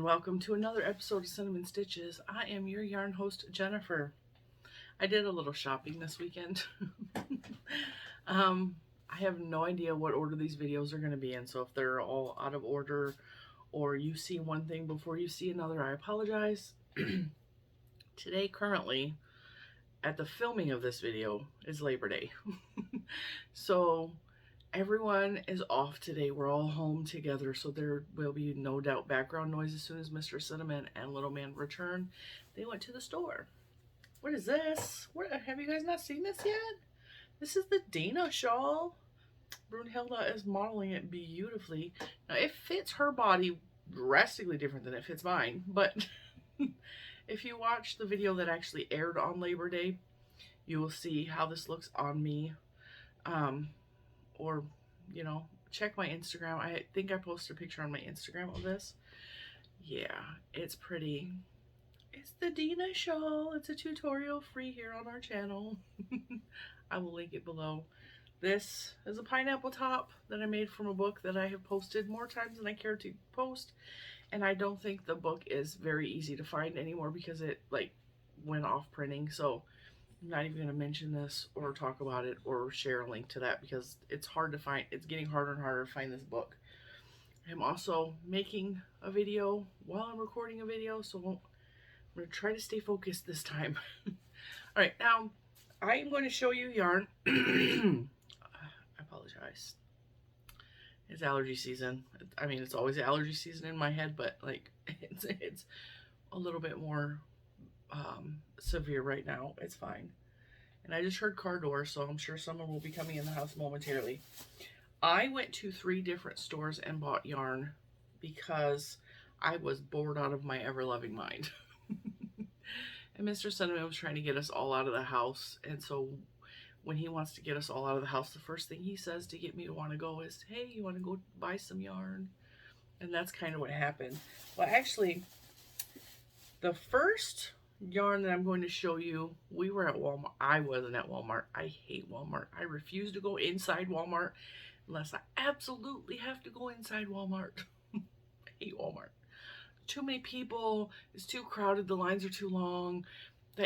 welcome to another episode of Cinnamon Stitches. I am your yarn host, Jennifer. I did a little shopping this weekend. I have no idea what order these videos are going to be in, so if they're all out of order or you see one thing before you see another, I apologize. Today, currently, at the filming of this video, is Labor Day. So everyone is off today. We're all home together, so there will be no doubt background noise as soon as Mr. Cinnamon and Little Man return. They went to the store. What is this? What, have you guys not seen this yet? This is the Dinas shawl. Brunhilde is modeling it beautifully. Now, it fits her body drastically different than it fits mine, but if you watch the video that actually aired on Labor Day, you will see how this looks on me. Or, you know, check my Instagram. I think I posted a picture on my Instagram of this. Yeah, it's pretty. It's the Dinas shawl. It's a tutorial free here on our channel. I will link it below. This is a pineapple top that I made from a book that I have posted more times than I care to post. And I don't think the book is very easy to find anymore because it, like, went off printing. So I'm not even going to mention this or talk about it or share a link to that because it's hard to find. It's getting harder and harder to find this book. I'm also making a video while I'm recording a video, so I'm going to try to stay focused this time. All right, now I am going to show you yarn. I apologize. It's allergy season. I mean, it's always allergy season in my head, but like it's a little bit more severe right now. It's fine. And I just heard car doors, so I'm sure someone will be coming in the house momentarily. I went to 3 different stores and bought yarn because I was bored out of my ever-loving mind. And Mr. Cinnamon was trying to get us all out of the house, and so when he wants to get us all out of the house, the first thing he says to get me to want to go is, hey, you want to go buy some yarn? And that's kind of what happened. Well, actually, the first yarn that I'm going to show you, we were at Walmart. I wasn't at Walmart. I hate Walmart. I refuse to go inside Walmart unless I absolutely have to go inside Walmart. I hate Walmart. Too many people. It's too crowded. The lines are too long.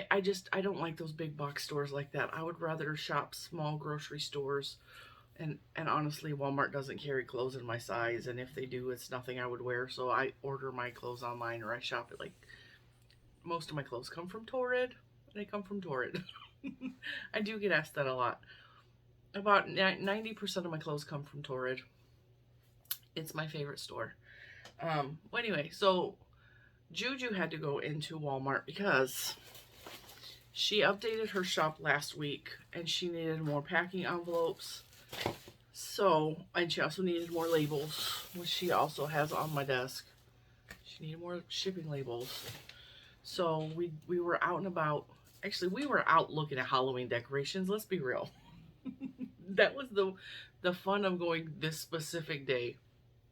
I don't like those big box stores like that. I would rather shop small grocery stores. And honestly, Walmart doesn't carry clothes in my size. And if they do, it's nothing I would wear. So I order my clothes online or I shop at, like, most of my clothes come from Torrid. They come from Torrid. I do get asked that a lot. About 90% of my clothes come from Torrid. It's my favorite store. Well, anyway, so Juju had to go into Walmart because she updated her shop last week and she needed more packing envelopes. So, and she also needed more labels, which she also has on my desk. She needed more shipping labels. So we were out and about. Actually, we were out looking at Halloween decorations. Let's be real. That was the fun of going this specific day.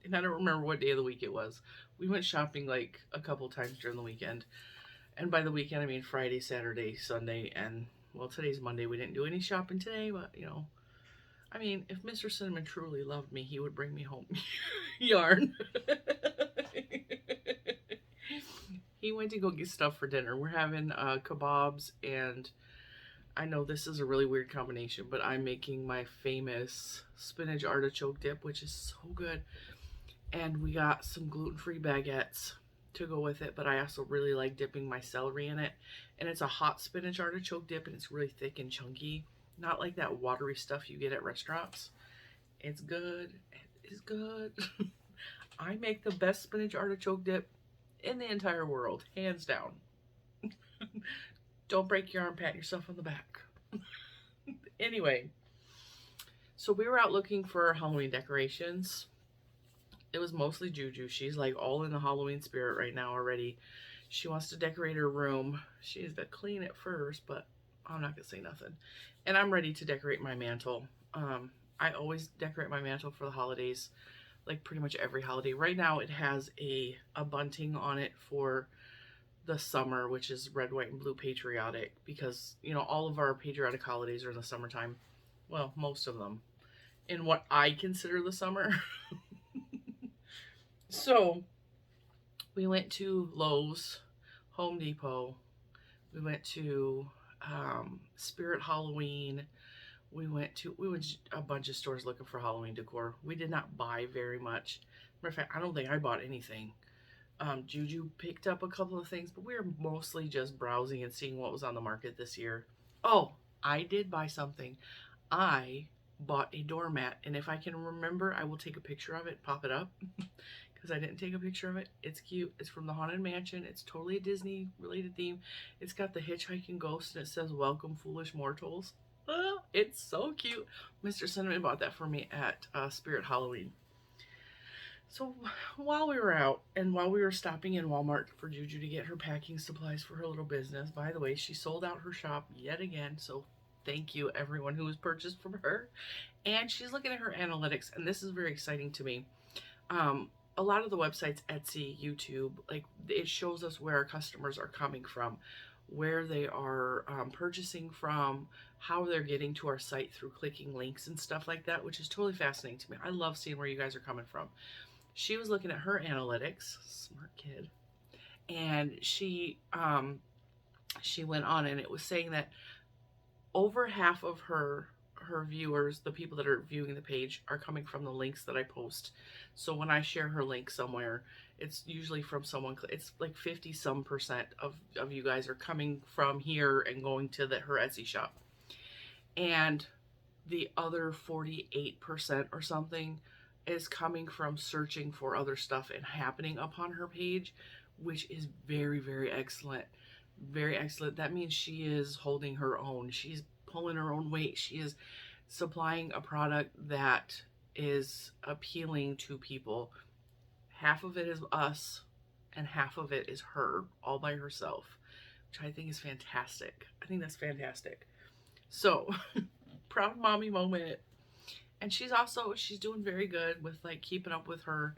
And I don't remember what day of the week it was. We went shopping like a couple times during the weekend. And by the weekend, I mean Friday, Saturday, Sunday, and well, today's Monday. We didn't do any shopping today, but you know, I mean, if Mr. Cinnamon truly loved me, he would bring me home yarn. He went to go get stuff for dinner. We're having kebabs, and I know this is a really weird combination, but I'm making my famous spinach artichoke dip, which is so good. And we got some gluten-free baguettes to go with it, but I also really like dipping my celery in it. And it's a hot spinach artichoke dip, and it's really thick and chunky. Not like that watery stuff you get at restaurants. It's good. It is good. I make the best spinach artichoke dip in the entire world, hands down. Don't break your arm, pat yourself on the back. Anyway, so we were out looking for Halloween decorations. It was mostly Juju. She's like all in the Halloween spirit right now already. She wants to decorate her room. She needs to clean it first, but I'm not gonna say nothing. And I'm ready to decorate my mantle. I always decorate my mantle for the holidays, like pretty much every holiday. Right now it has a bunting on it for the summer, which is red, white, and blue patriotic, because, you know, all of our patriotic holidays are in the summertime. Well, most of them. In what I consider the summer. So We went to Lowe's, Home Depot. We went to Spirit Halloween. We went to a bunch of stores looking for Halloween decor. We did not buy very much. Matter of fact, I don't think I bought anything. Juju picked up a couple of things, but we were mostly just browsing and seeing what was on the market this year. Oh, I did buy something. I bought a doormat, and if I can remember, I will take a picture of it, pop it up, because I didn't take a picture of it. It's cute. It's from the Haunted Mansion. It's totally a Disney related theme. It's got the hitchhiking ghost, and it says "Welcome, foolish mortals." It's so cute. Mr. Cinnamon bought that for me at Spirit Halloween. So while we were out and while we were stopping in Walmart for Juju to get her packing supplies for her little business, by the way, she sold out her shop yet again. So thank you everyone who has purchased from her. And she's looking at her analytics, and this is very exciting to me. A lot of the websites, Etsy, YouTube, like it shows us where our customers are coming from, where they are purchasing from, how they're getting to our site through clicking links and stuff like that, which is totally fascinating to me. I love seeing where you guys are coming from. She was looking at her analytics, smart kid, and she went on and it was saying that over half of her viewers, the people that are viewing the page, are coming from the links that I post. So when I share her link somewhere, it's usually from someone. It's like 50 some percent of you guys are coming from here and going to her Etsy shop, and the other 48% or something is coming from searching for other stuff and happening upon her page, which is very, very excellent. Very excellent. That means she is holding her own. She's pulling her own weight. She is supplying a product that is appealing to people. Half of it is us and half of it is her all by herself, which I think is fantastic. I think that's fantastic. So proud mommy moment. And she's doing very good with like keeping up with her.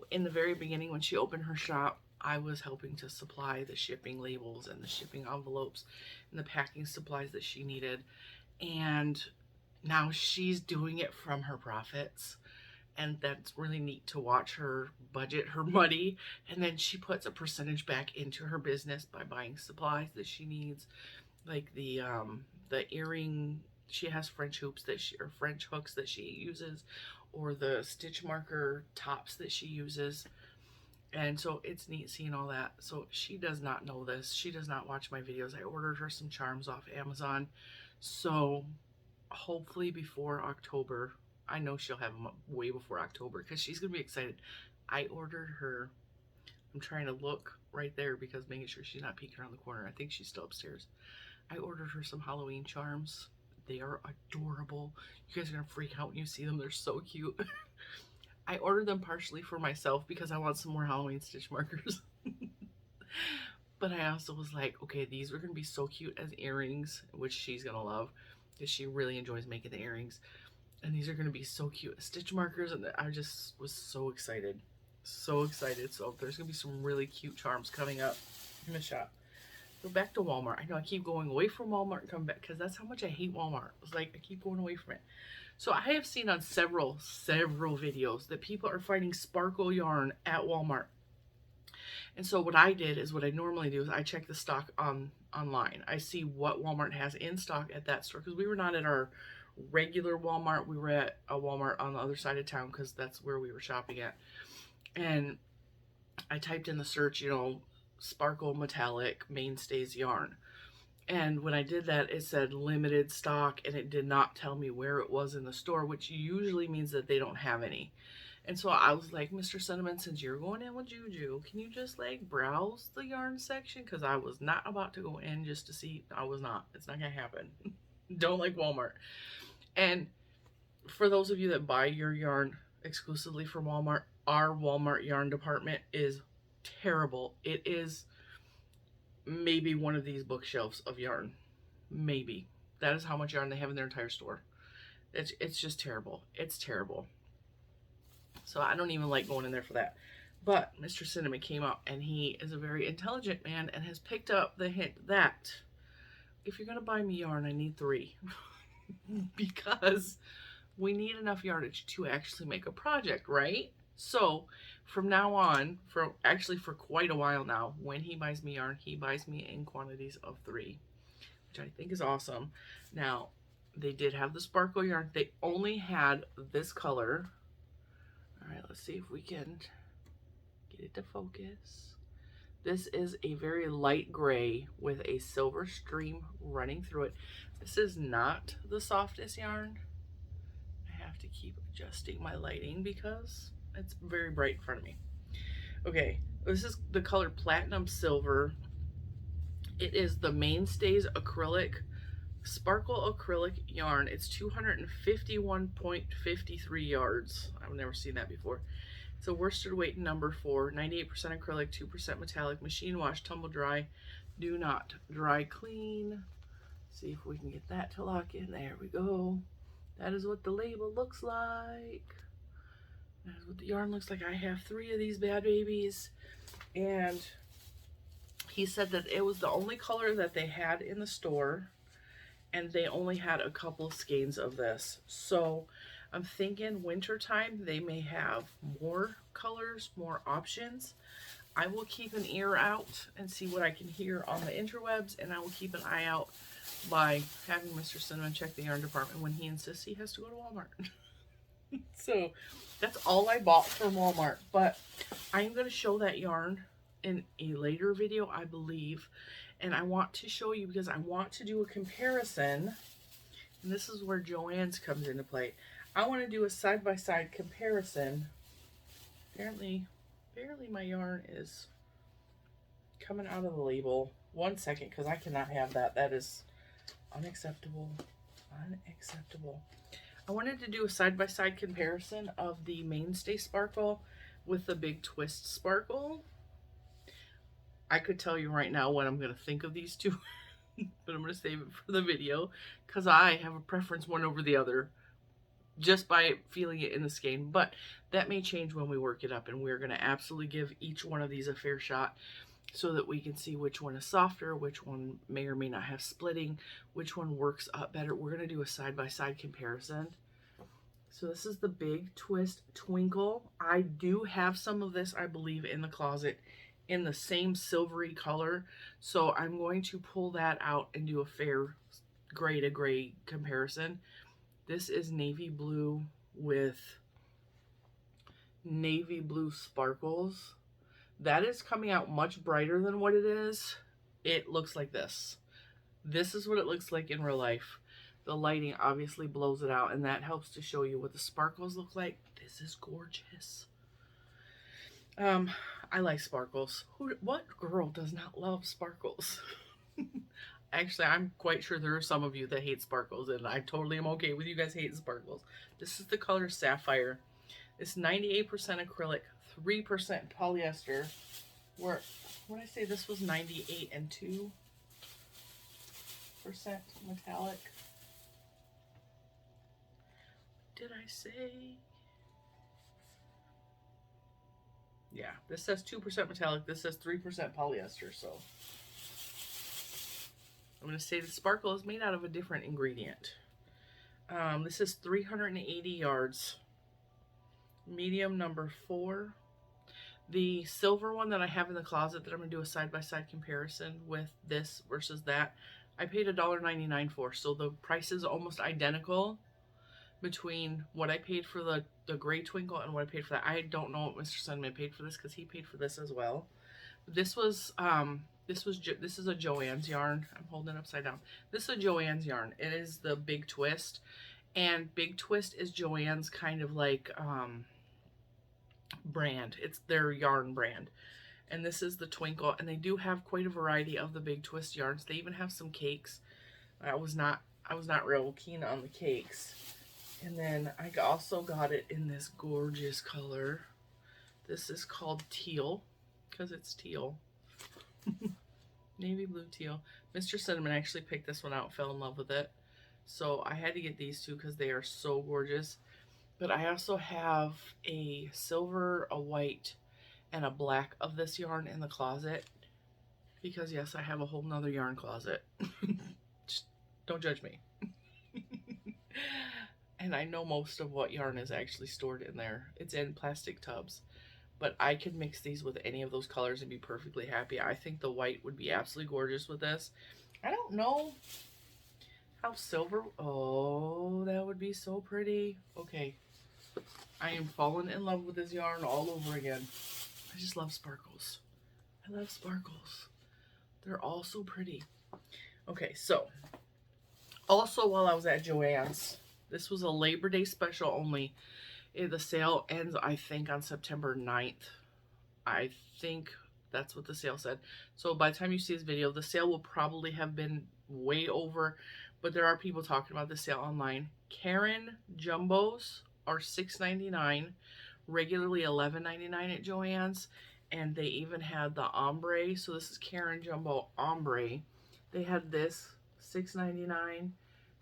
In the very beginning when she opened her shop, I was helping to supply the shipping labels and the shipping envelopes and the packing supplies that she needed. And now she's doing it from her profits. And that's really neat to watch her budget her money. And then she puts a percentage back into her business by buying supplies that she needs, like the earring. She has French hoops or French hooks that she uses, or the stitch marker tops that she uses. And so it's neat seeing all that. So she does not know this. She does not watch my videos. I ordered her some charms off Amazon. So hopefully before October, I know she'll have them way before October because she's going to be excited. I ordered her, I'm trying to look right there because making sure she's not peeking around the corner. I think she's still upstairs. I ordered her some Halloween charms. They are adorable. You guys are going to freak out when you see them. They're so cute. I ordered them partially for myself because I want some more Halloween stitch markers. But I also was like, okay, these are going to be so cute as earrings, which she's going to love because she really enjoys making the earrings. And these are going to be so cute as stitch markers. And I just was so excited. So excited. So there's going to be some really cute charms coming up in the shop. Go back to Walmart. I know I keep going away from Walmart and come back because that's how much I hate Walmart. It's like I keep going away from it. So I have seen on several videos that people are finding sparkle yarn at Walmart. And so what I did is what I normally do is I check the stock online. I see what Walmart has in stock at that store because we were not at our regular Walmart. We were at a Walmart on the other side of town because that's where we were shopping at. And I typed in the search, sparkle metallic mainstays yarn. And when I did that, it said limited stock, and it did not tell me where it was in the store, which usually means that they don't have any. And so I was like, Mr. Cinnamon, since you're going in with Juju, can you just like browse the yarn section? Because I was not about to go in just to see. I was not. It's not going to happen. Don't like Walmart. And for those of you that buy your yarn exclusively from Walmart, our Walmart yarn department is terrible. It is maybe one of these bookshelves of yarn. Maybe. That is how much yarn they have in their entire store. It's just terrible. It's terrible. So I don't even like going in there for that. But Mr. Cinnamon came up, and he is a very intelligent man and has picked up the hint that if you're going to buy me yarn, I need 3. Because we need enough yardage to actually make a project, right? So from now on, for quite a while now, when he buys me yarn, he buys me in quantities of 3, which I think is awesome. Now, they did have the sparkle yarn. They only had this color. All right, let's see if we can get it to focus. This is a very light gray with a silver stream running through it. This is not the softest yarn. I have to keep adjusting my lighting because it's very bright in front of me. Okay, this is the color Platinum Silver. It is the Mainstays acrylic, sparkle acrylic yarn. It's 251.53 yards. I've never seen that before. It's a worsted weight number 4, 98% acrylic, 2% metallic, machine wash, tumble dry, do not dry clean. See if we can get that to lock in. There we go. That is what the label looks like. That is what the yarn looks like. I have 3 of these bad babies, and he said that it was the only color that they had in the store, and they only had a couple skeins of this. So I'm thinking wintertime they may have more colors, more options. I will keep an ear out and see what I can hear on the interwebs, and I will keep an eye out by having Mr. Cinnamon check the yarn department when he insists he has to go to Walmart. So that's all I bought from Walmart, but I'm going to show that yarn in a later video, I believe, and I want to show you because I want to do a comparison, and this is where Joann's comes into play. I want to do a side-by-side comparison. Apparently my yarn is coming out of the label. 1 second, because I cannot have that. That is unacceptable. Unacceptable. I wanted to do a side-by-side comparison of the Mainstay Sparkle with the Big Twist Sparkle. I could tell you right now what I'm going to think of these two, but I'm going to save it for the video because I have a preference one over the other just by feeling it in the skein, but that may change when we work it up, and we're going to absolutely give each one of these a fair shot so that we can see which one is softer, which one may or may not have splitting, which one works up better. We're going to do a side-by-side comparison. So this is the Big Twist Twinkle. I do have some of this, I believe, in the closet in the same silvery color, so I'm going to pull that out and do a fair gray to gray comparison. This is navy blue with navy blue sparkles. That is coming out much brighter than what it is. It looks like this. This is what it looks like in real life. The lighting obviously blows it out, and that helps to show you what the sparkles look like. This is gorgeous. I like sparkles. What girl does not love sparkles? Actually, I'm quite sure there are some of you that hate sparkles, and I totally am okay with you guys hating sparkles. This is the color Sapphire. It's 98% acrylic, 3% polyester. What did I say? This was 98 and 2% metallic. Did I say? Yeah, this says 2% metallic. This says 3% polyester, so I'm going to say the sparkle is made out of a different ingredient. This is 380 yards. Medium number 4. The silver one that I have in the closet that I'm going to do a side-by-side comparison with this versus that, I paid $1.99 for, so the price is almost identical between what I paid for the gray twinkle and what I paid for that. I don't know what Mr. Cinnamon paid for this because he paid for this as well. This is a Joann's yarn. I'm holding it upside down. This is a Joann's yarn. It is the Big Twist, and Big Twist is Joann's kind of like brand. It's their yarn brand. And this is the Twinkle, and they do have quite a variety of the Big Twist yarns. They even have some cakes. I was not real keen on the cakes. And then I also got it in this gorgeous color. This is called Teal, because it's teal. Navy blue teal. Mr. Cinnamon actually picked this one out, fell in love with it. So I had to get these two because they are so gorgeous. But I also have a silver, a white, and a black of this yarn in the closet. Because yes, I have a whole nother yarn closet. Just don't judge me. And I know most of what yarn is actually stored in there. It's in plastic tubs. But I could mix these with any of those colors and be perfectly happy. I think the white would be absolutely gorgeous with this. I don't know how silver... Oh, that would be so pretty. Okay. I am falling in love with this yarn all over again. I just love sparkles. I love sparkles. They're all so pretty. Okay, so also while I was at Joann's, this was a Labor Day special only. The sale ends, I think, on September 9th. I think that's what the sale said. So by the time you see this video, the sale will probably have been way over, but there are people talking about the sale online. Karen Jumbos are $6.99, regularly $11.99 at Joann's, and they even had the ombre. So this is Karen Jumbo ombre. They had this $6.99,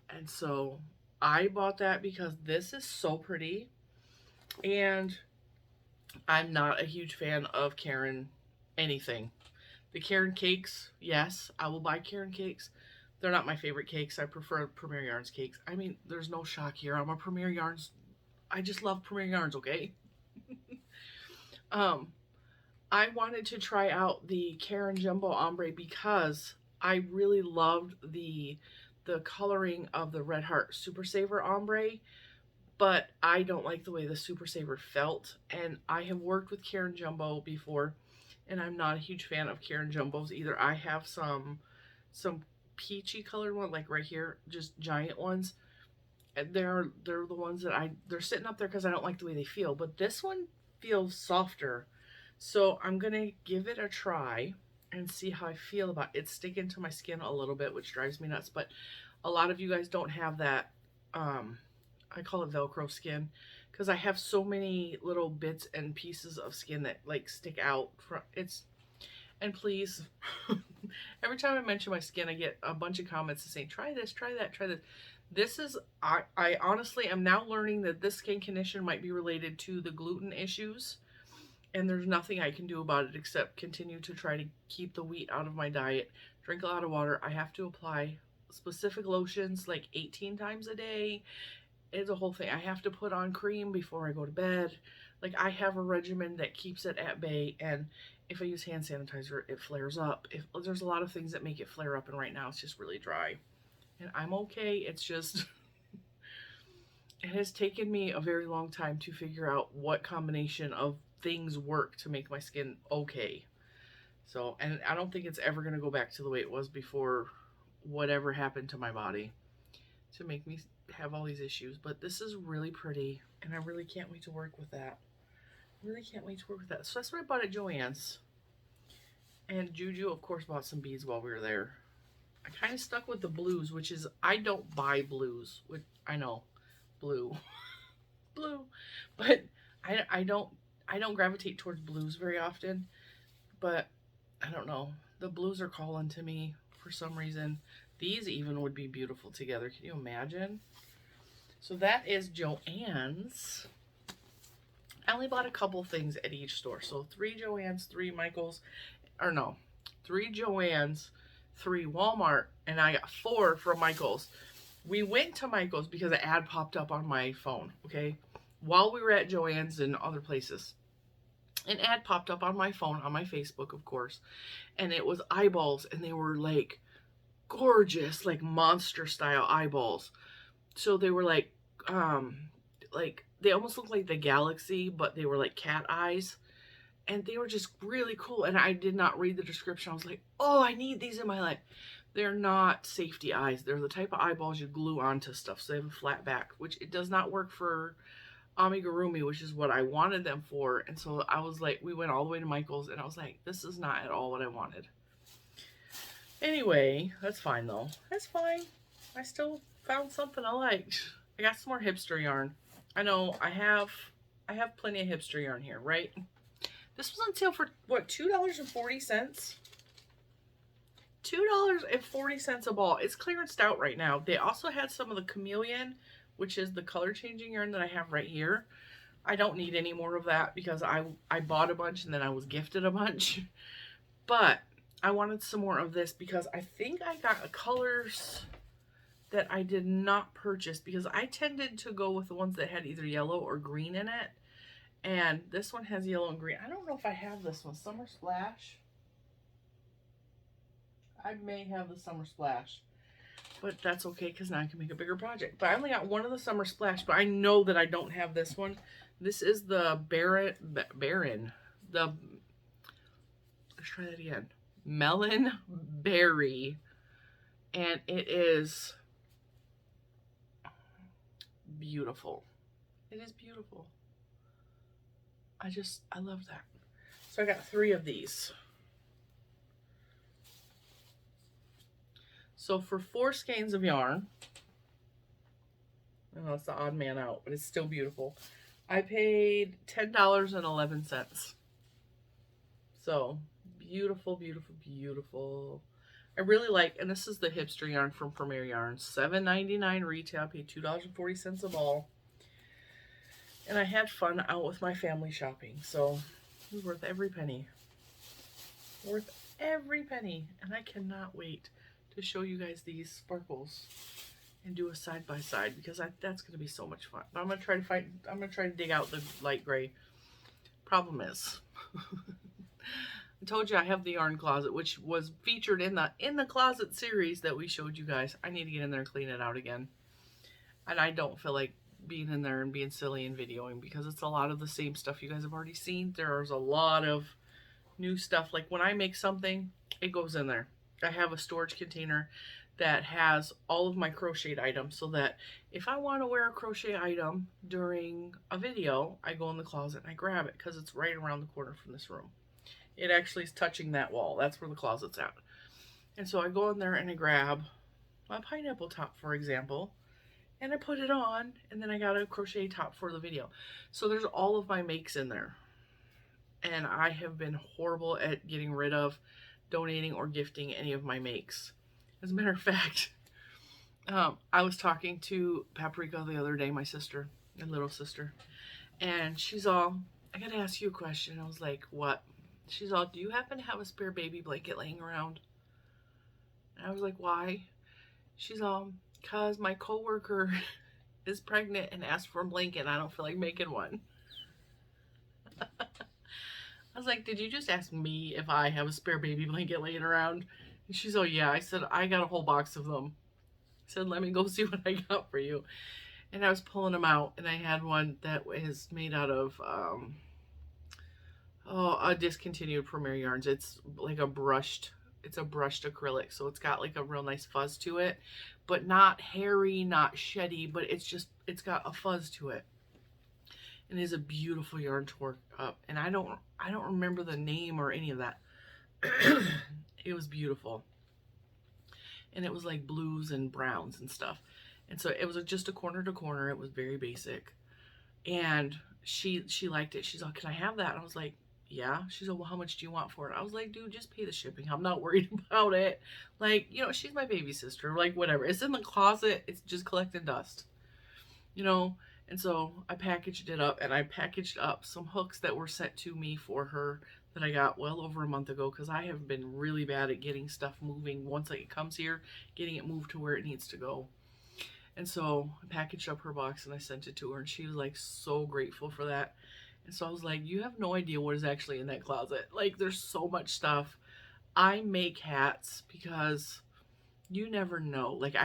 and so I bought that because this is so pretty. And I'm not a huge fan of Karen anything. The Karen cakes, yes, I will buy Karen cakes. They're not my favorite cakes. I prefer Premier Yarns cakes. I mean, there's no shock here. I'm a Premier Yarns. I just love Premier Yarns, okay? I wanted to try out the Karen Jumbo Ombre because I really loved the coloring of the Red Heart Super Saver Ombre. But I don't like the way the Super Saver felt, and I have worked with Karen Jumbo before, and I'm not a huge fan of Karen Jumbos either. I have some peachy colored one, like right here, just giant ones. And they're the ones that they're sitting up there because I don't like the way they feel. But this one feels softer, so I'm gonna give it a try and see how I feel about it. It's sticking to my skin a little bit, which drives me nuts. But a lot of you guys don't have that. I call it Velcro skin because I have so many little bits and pieces of skin that like stick out from it's. And please, every time I mention my skin, I get a bunch of comments saying, try this, try that, try this. This is, I honestly am now learning that this skin condition might be related to the gluten issues. And there's nothing I can do about it except continue to try to keep the wheat out of my diet, drink a lot of water. I have to apply specific lotions like 18 times a day. It's a whole thing. I have to put on cream before I go to bed. Like, I have a regimen that keeps it at bay, and if I use hand sanitizer, it flares up. There's a lot of things that make it flare up, and right now it's just really dry. And I'm okay. It's just, it has taken me a very long time to figure out what combination of things work to make my skin okay. So, and I don't think it's ever going to go back to the way it was before whatever happened to my body to make me have all these issues. But this is really pretty, and I really can't wait to work with that. Really can't wait to work with that. So that's what I bought at Joann's. And Juju, of course, bought some beads while we were there. I kind of stuck with the blues, which is, I don't buy blues. Which, I know, blue. Blue. But I don't gravitate towards blues very often. But, I don't know. The blues are calling to me for some reason. These even would be beautiful together. Can you imagine? So that is Joann's. I only bought a couple things at each store. So 3 Joann's, 3 Michael's, or no, 3 Joann's, 3 Walmart, and I got 4 from Michael's. We went to Michael's because an ad popped up on my phone, okay? While we were at Joann's and other places. An ad popped up on my phone, on my Facebook, of course, and it was eyeballs, and they were like gorgeous, like monster style eyeballs. So they were like they almost looked like the galaxy, but they were like cat eyes, and they were just really cool. And I did not read the description. I was like, oh, I need these in my life. They're not safety eyes. They're the type of eyeballs you glue onto stuff, so they have a flat back, which it does not work for amigurumi, which is what I wanted them for. And so I was like, we went all the way to Michael's, and I was like, this is not at all what I wanted. Anyway, that's fine though. That's fine. I still found something I liked. I got some more hipster yarn. I know I have plenty of hipster yarn here, right? This was on sale for what, $2.40? $2.40 a ball. It's clearanced out right now. They also had some of the chameleon, which is the color changing yarn that I have right here. I don't need any more of that because I bought a bunch and then I was gifted a bunch. But I wanted some more of this because I think I got a colors that I did not purchase because I tended to go with the ones that had either yellow or green in it. And this one has yellow and green. I don't know if I have this one. Summer Splash. I may have the Summer Splash. But that's okay because now I can make a bigger project. But I only got one of the Summer Splash, but I know that I don't have this one. This is the Baron. Let's try that again. Melon Berry. And it is beautiful. It is beautiful. I love that. So I got 3 of these. So for 4 skeins of yarn, I know it's the odd man out, but it's still beautiful. I paid $10.11. So beautiful, beautiful, beautiful. I really like, and this is the hipster yarn from Premier Yarns. $7.99 retail. I paid $2.40 a ball. And I had fun out with my family shopping. So it was worth every penny. Worth every penny. And I cannot wait to show you guys these sparkles and do a side by side because that's going to be so much fun. But I'm going to try to dig out the light gray. Problem is, I told you I have the yarn closet, which was featured in the closet series that we showed you guys. I need to get in there and clean it out again. And I don't feel like being in there and being silly and videoing because it's a lot of the same stuff you guys have already seen. There's a lot of new stuff. Like when I make something, it goes in there. I have a storage container that has all of my crocheted items so that if I want to wear a crochet item during a video, I go in the closet and I grab it because it's right around the corner from this room. It actually is touching that wall. That's where the closet's at. And so I go in there and I grab my pineapple top, for example, and I put it on, and then I got a crochet top for the video. So there's all of my makes in there. And I have been horrible at getting rid of, donating, or gifting any of my makes. As a matter of fact, I was talking to Paprika the other day, my sister, my little sister, and she's all, I gotta ask you a question. I was like, what? She's all, do you happen to have a spare baby blanket laying around? And I was like, why? She's all, because my coworker is pregnant and asked for a blanket and I don't feel like making one. I was like, did you just ask me if I have a spare baby blanket laying around? And she's all, yeah. I said, I got a whole box of them. I said, let me go see what I got for you. And I was pulling them out, and I had one that is made out of a discontinued Premier Yarns. It's like it's a brushed acrylic, so it's got like a real nice fuzz to it, but not hairy, not sheddy, but it's got a fuzz to it. And it is a beautiful yarn to work up. And I don't remember the name or any of that. It was beautiful. And it was like blues and browns and stuff. And so it was just a corner to corner. It was very basic. And she liked it. She's like, can I have that? And I was like, yeah. She's like, well, how much do you want for it? I was like, dude, just pay the shipping. I'm not worried about it. Like, you know, she's my baby sister. Like, whatever. It's in the closet. It's just collecting dust. You know? And so I packaged it up, and I packaged up some hooks that were sent to me for her that I got well over a month ago because I have been really bad at getting stuff moving once it comes here, getting it moved to where it needs to go. And so I packaged up her box and I sent it to her, and she was like so grateful for that. And so I was like, you have no idea what is actually in that closet. Like, there's so much stuff. I make hats because you never know. Like,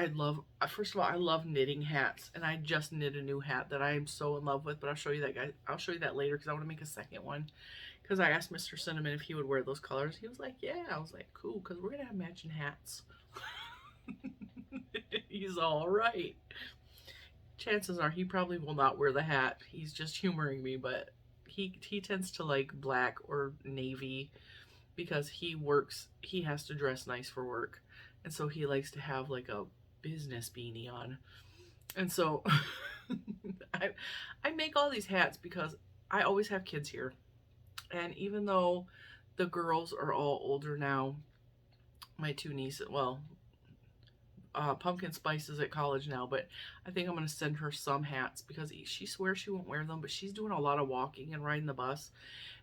first of all, I love knitting hats, and I just knit a new hat that I am so in love with, but I'll show you that, guys. I'll show you that later because I want to make a second one. Because I asked Mr. Cinnamon if he would wear those colors. He was like, yeah. I was like, cool, because we're going to have matching hats. He's all right. Chances are he probably will not wear the hat. He's just humoring me, but he tends to like black or navy because he has to dress nice for work. And so he likes to have like a business beanie on. And so I make all these hats because I always have kids here. And even though the girls are all older now, my 2 nieces, well, Pumpkin Spice is at college now, but I think I'm going to send her some hats because she swears she won't wear them, but she's doing a lot of walking and riding the bus,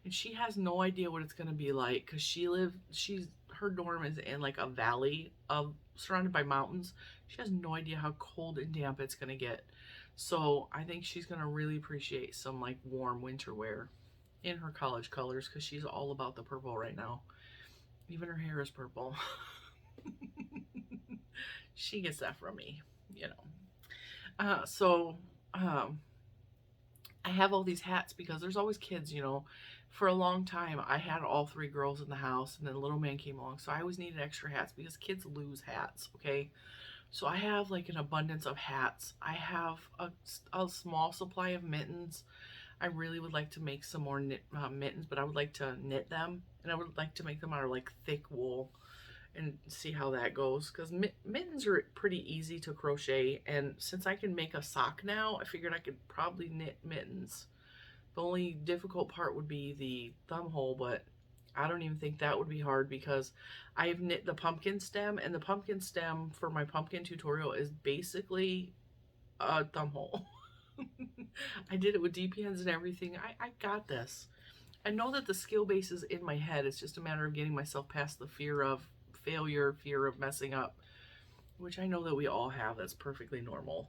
and she has no idea what it's going to be like because she's her dorm is in like a valley of surrounded by mountains. She has no idea how cold and damp it's gonna get. So I think she's gonna really appreciate some like warm winter wear in her college colors because she's all about the purple right now. Even her hair is purple. She gets that from me, you know. I have all these hats because there's always kids, you know. For a long time, I had all three girls in the house, and then little man came along, so I always needed extra hats because kids lose hats, okay? So I have like an abundance of hats. I have a small supply of mittens. I really would like to make some more mittens, but I would like to knit them, and I would like to make them out of like thick wool and see how that goes, because mittens are pretty easy to crochet, and since I can make a sock now, I figured I could probably knit mittens. The only difficult part would be the thumb hole, but I don't even think that would be hard because I've knit the pumpkin stem, and the pumpkin stem for my pumpkin tutorial is basically a thumb hole. I did it with DPNs and everything. I got this. I know that the skill base is in my head. It's just a matter of getting myself past the fear of failure, fear of messing up, which I know that we all have. That's perfectly normal.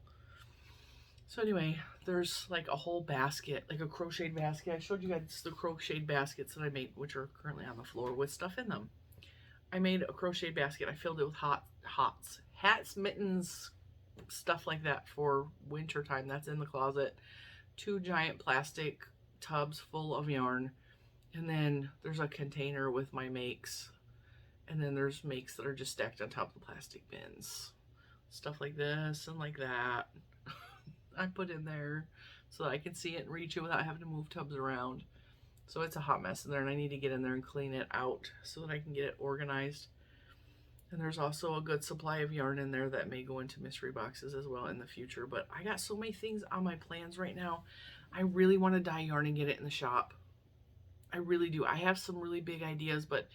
So anyway, there's like a whole basket, like a crocheted basket. I showed you guys the crocheted baskets that I made, which are currently on the floor with stuff in them. I made a crocheted basket. I filled it with hats, mittens, stuff like that for winter time. That's in the closet. 2 giant plastic tubs full of yarn. And then there's a container with my makes. And then there's makes that are just stacked on top of the plastic bins. Stuff like this and like that. I put in there so that I can see it and reach it without having to move tubs around. So it's a hot mess in there, and I need to get in there and clean it out so that I can get it organized. And there's also a good supply of yarn in there that may go into mystery boxes as well in the future. But I got so many things on my plans right now. I really want to dye yarn and get it in the shop. I really do. I have some really big ideas, but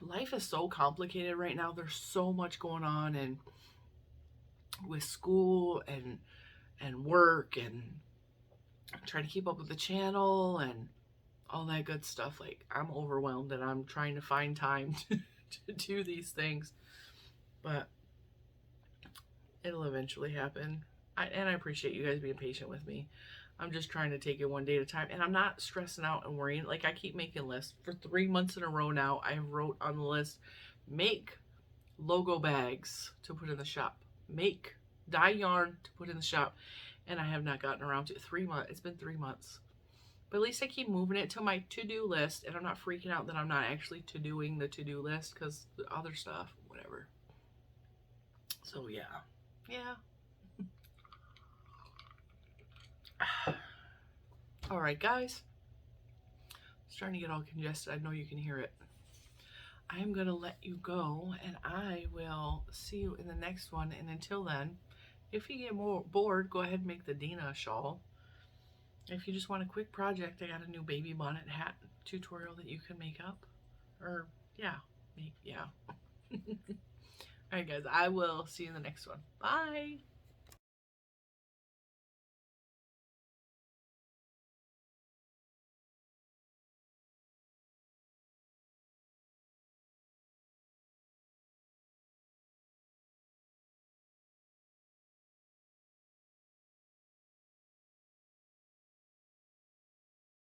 life is so complicated right now. There's so much going on, and with school and work and trying to keep up with the channel and all that good stuff. Like, I'm overwhelmed and I'm trying to find time to do these things, but it'll eventually happen. And I appreciate you guys being patient with me. I'm just trying to take it one day at a time, and I'm not stressing out and worrying. Like, I keep making lists for 3 months in a row now. I wrote on the list, make logo bags to put in the shop, make dye yarn to put in the shop, and I have not gotten around to it. 3 months. It's been 3 months. But at least I keep moving it to my to-do list, and I'm not freaking out that I'm not actually to-doing the to-do list because the other stuff, whatever. So, yeah. All right, guys. It's starting to get all congested. I know you can hear it. I am going to let you go, and I will see you in the next one. And until then, if you get more bored, go ahead and make the Dinas shawl. If you just want a quick project, I got a new baby bonnet hat tutorial that you can make up. Or, yeah. All right, guys. I will see you in the next one. Bye.